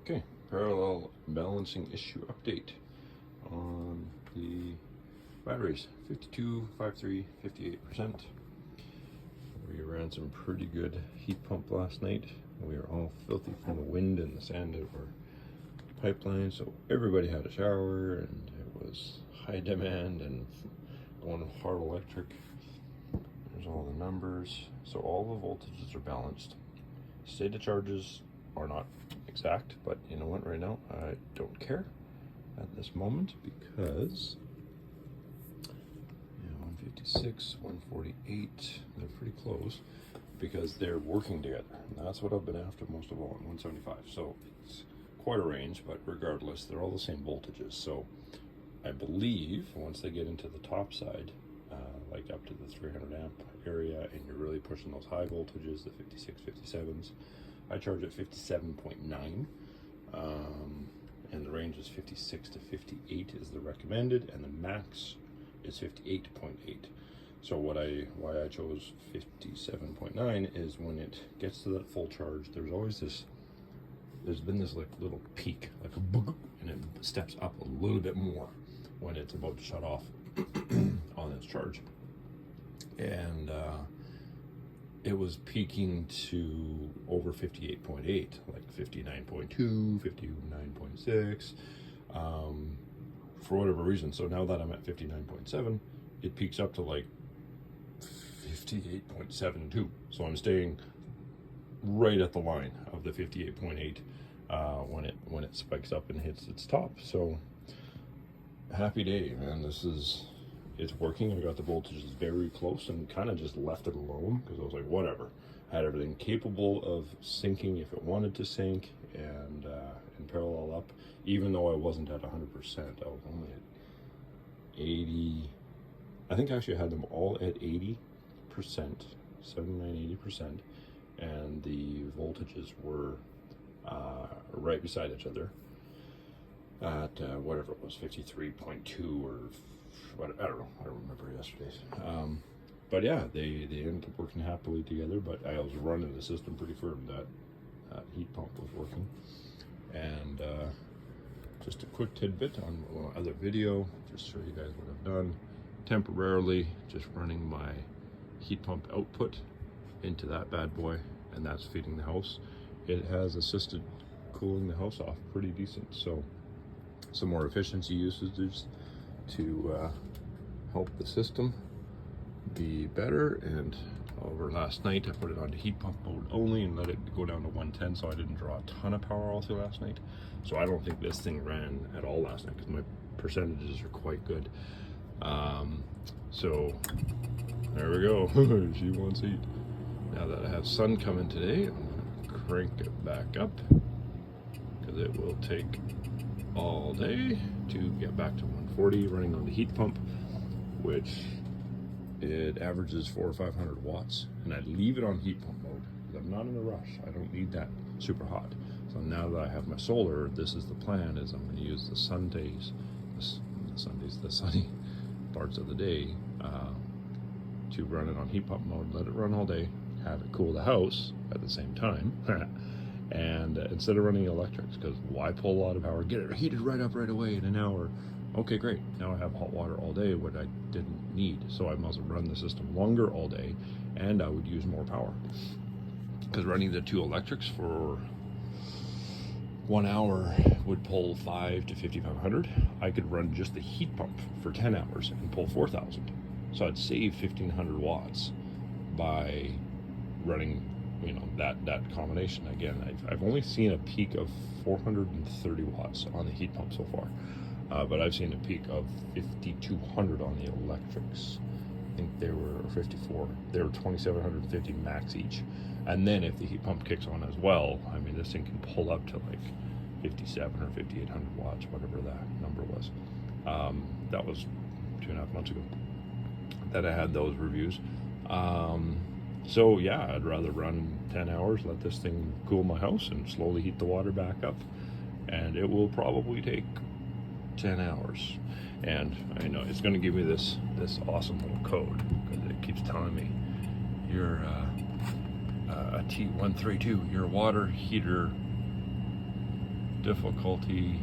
Okay, parallel balancing issue update on the batteries. 52, 53, 58%. We ran some pretty good heat pump last night. We were all filthy from the wind and the sand of our pipeline, so everybody had a shower and it was high demand and going hard electric. There's all the numbers. So all the voltages are balanced. State of charges are not exact, but you know what, right now I don't care at this moment because 156, 148, they're pretty close because they're working together. And that's what I've been after most of all at 175. So it's quite a range, but regardless, they're all the same voltages. So I believe once they get into the top side, like up to the 300 amp area, and you're really pushing those high voltages, the 56, 57s, I charge at 57.9, and the range is 56 to 58 is the recommended, and the max is 58.8. So why I chose 57.9 is when it gets to that full charge, there's been this like little peak, like a boog, and it steps up a little bit more when it's about to shut off on its charge. And it was peaking to over 58.8, like 59.2, 59.6, for whatever reason. So now that I'm at 59.7, it peaks up to like 58.72. So I'm staying right at the line of the 58.8 when it spikes up and hits its top. So happy day, man. It's working. I got the voltages very close and kind of just left it alone because I was like, whatever. I had everything capable of syncing if it wanted to sync and parallel up, even though I wasn't at 100%. I was only at 80. I think I actually had them all at 80%, 79, 80%, and the voltages were right beside each other at whatever it was, 53.2 or what, I don't know, I don't remember yesterday's. But yeah, they ended up working happily together, but I was running the system pretty firm. That heat pump was working. And just a quick tidbit on one other video, just to show you guys what I've done. Temporarily just running my heat pump output into that bad boy, and that's feeding the house. It has assisted cooling the house off pretty decent, so some more efficiency usages to help the system be better. And over last night I put it onto heat pump mode only and let it go down to 110, so I didn't draw a ton of power all through last night. So I don't think this thing ran at all last night because my percentages are quite good. So there we go. She wants heat. Now that I have sun coming today, I'm gonna crank it back up because it will take all day to get back to 140 running on the heat pump, which it averages 400 or 500 watts, and I leave it on heat pump mode because I'm not in a rush. I don't need that super hot. So now that I have my solar, this is the plan, is I'm going to use the sunny parts of the day to run it on heat pump mode, let it run all day, have it cool the house at the same time. And instead of running electrics, because why pull a lot of power, get it heated right up right away in an hour. Okay, great, now I have hot water all day, what I didn't need. So I must run the system longer all day, and I would use more power. Because running the two electrics for 1 hour would pull 5 to 5,500. I could run just the heat pump for 10 hours and pull 4,000. So I'd save 1,500 watts by running, that combination. Again, I've only seen a peak of 430 watts on the heat pump so far, but I've seen a peak of 5,200 on the electrics. I think they were 54. They were 2,750 max each. And then if the heat pump kicks on as well, I mean, this thing can pull up to like 57 or 5,800 watts, whatever that number was. That was 2.5 months ago that I had those reviews. So yeah, I'd rather run 10 hours, let this thing cool my house and slowly heat the water back up. And it will probably take 10 hours. And I know it's going to give me this awesome little code because it keeps telling me you're a T132, your water heater difficulty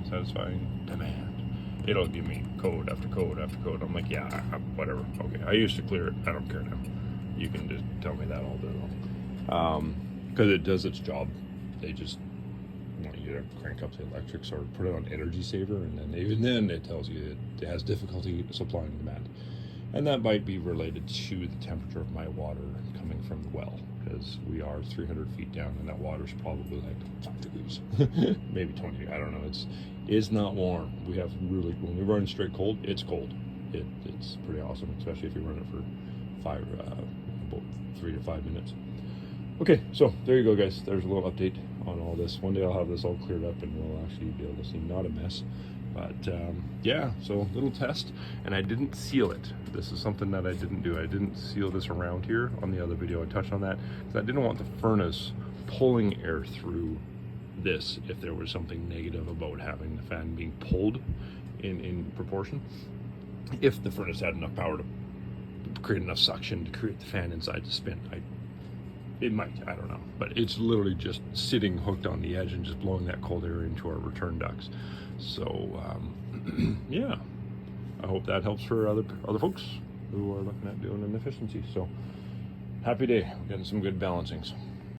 satisfying demand. It'll give me code after code after code. I'm like, yeah, whatever. Okay, I used to clear it. I don't care now. You can just tell me that all day long. Because it does its job. They just want you to crank up the electrics or put it on energy saver, and then even then it tells you it has difficulty supplying demand. And that might be related to the temperature of my water coming from the well, because we are 300 feet down and that water's probably like 5 degrees, maybe 20. I don't know. It's not warm. We have really, when we run straight cold, it's cold. It's pretty awesome, especially if you run it for about 3 to 5 minutes. Okay, so there you go, guys. There's a little update on all this. One day I'll have this all cleared up and we'll actually be able to see not a mess. But yeah, so little test, and I didn't seal it. This is something that I didn't do. I didn't seal this around here. On the other video I touched on that, because I didn't want the furnace pulling air through this if there was something negative about having the fan being pulled in proportion. If the furnace had enough power to create enough suction to create the fan inside to spin, it might, I don't know. But it's literally just sitting hooked on the edge and just blowing that cold air into our return ducts. So yeah, I hope that helps for other folks who are looking at doing an efficiency. So happy day, we're getting some good balancings.